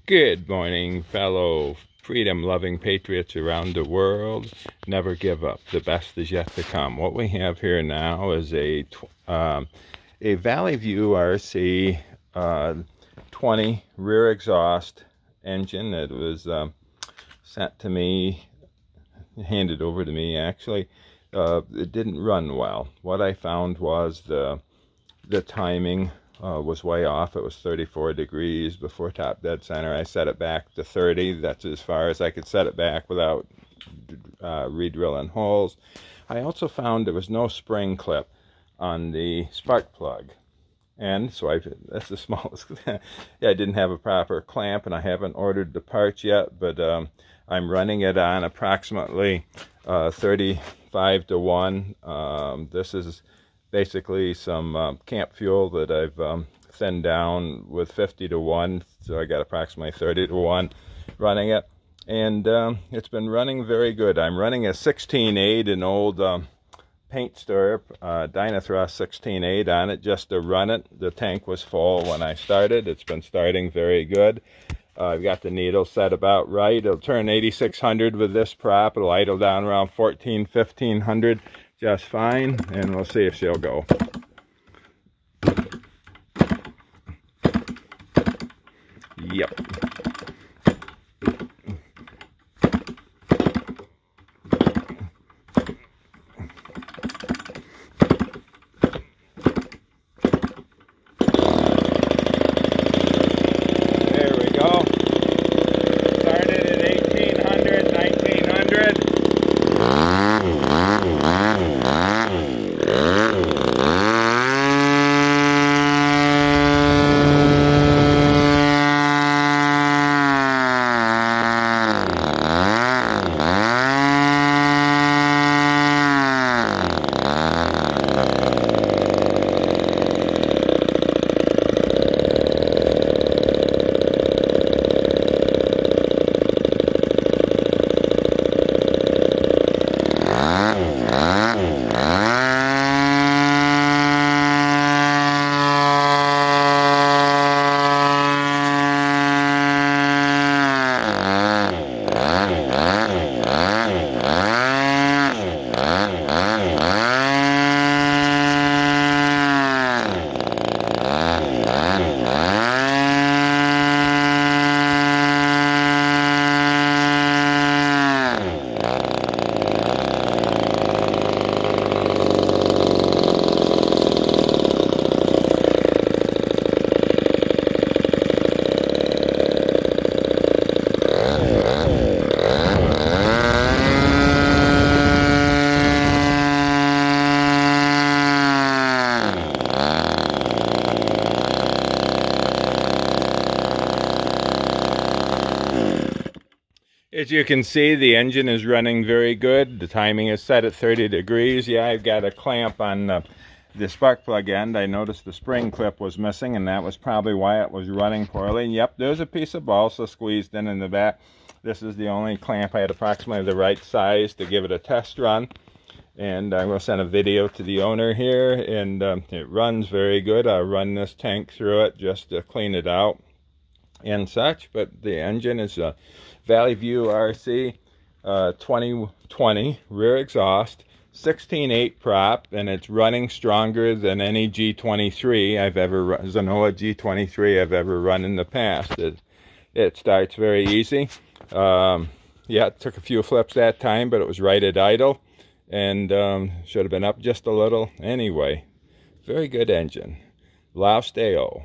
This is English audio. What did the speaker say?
Good morning, fellow freedom-loving patriots around the world. Never give up. The best is yet to come. What we have here now is a Valley View RC 20 rear exhaust engine. It was sent to me, handed over to me actually. It didn't run well. What I found was the timing was way off. It was 34 degrees before top dead center. I set it back to 30. That's as far as I could set it back without re-drilling holes. I also found there was no spring clip on the spark plug. And so that's the smallest. Yeah, I didn't have a proper clamp, and I haven't ordered the parts yet, but I'm running it on approximately 35 to 1. This is basically some camp fuel that I've thinned down with 50 to 1, so I got approximately 30 to 1 running it, and it's been running very good. I'm running a 16.8, an old paint store, Dynathrust 16.8 on it just to run it. The tank was full when I started. It's been starting very good. I've got the needle set about right. It'll turn 8,600 with this prop. It'll idle down around 1,500 just fine, and we'll see if she'll go. Yep. There we go. Started at 1,800, 1,900. As you can see, the engine is running very good. The timing is set at 30 degrees. Yeah, I've got a clamp on the spark plug end. I noticed the spring clip was missing, and that was probably why it was running poorly. And yep, there's a piece of balsa squeezed in the back. This is the only clamp I had approximately the right size to give it a test run. And I will send a video to the owner here, and it runs very good. I'll run this tank through it just to clean it out and such, but the engine is a Valley View RC 2020 rear exhaust 16.8 prop, and it's running stronger than any G23 I've ever run, Zanoa G23 I've ever run in the past. It starts very easy. Yeah, it took a few flips that time, but it was right at idle, and should have been up just a little. Anyway, very good engine. Laus Deo.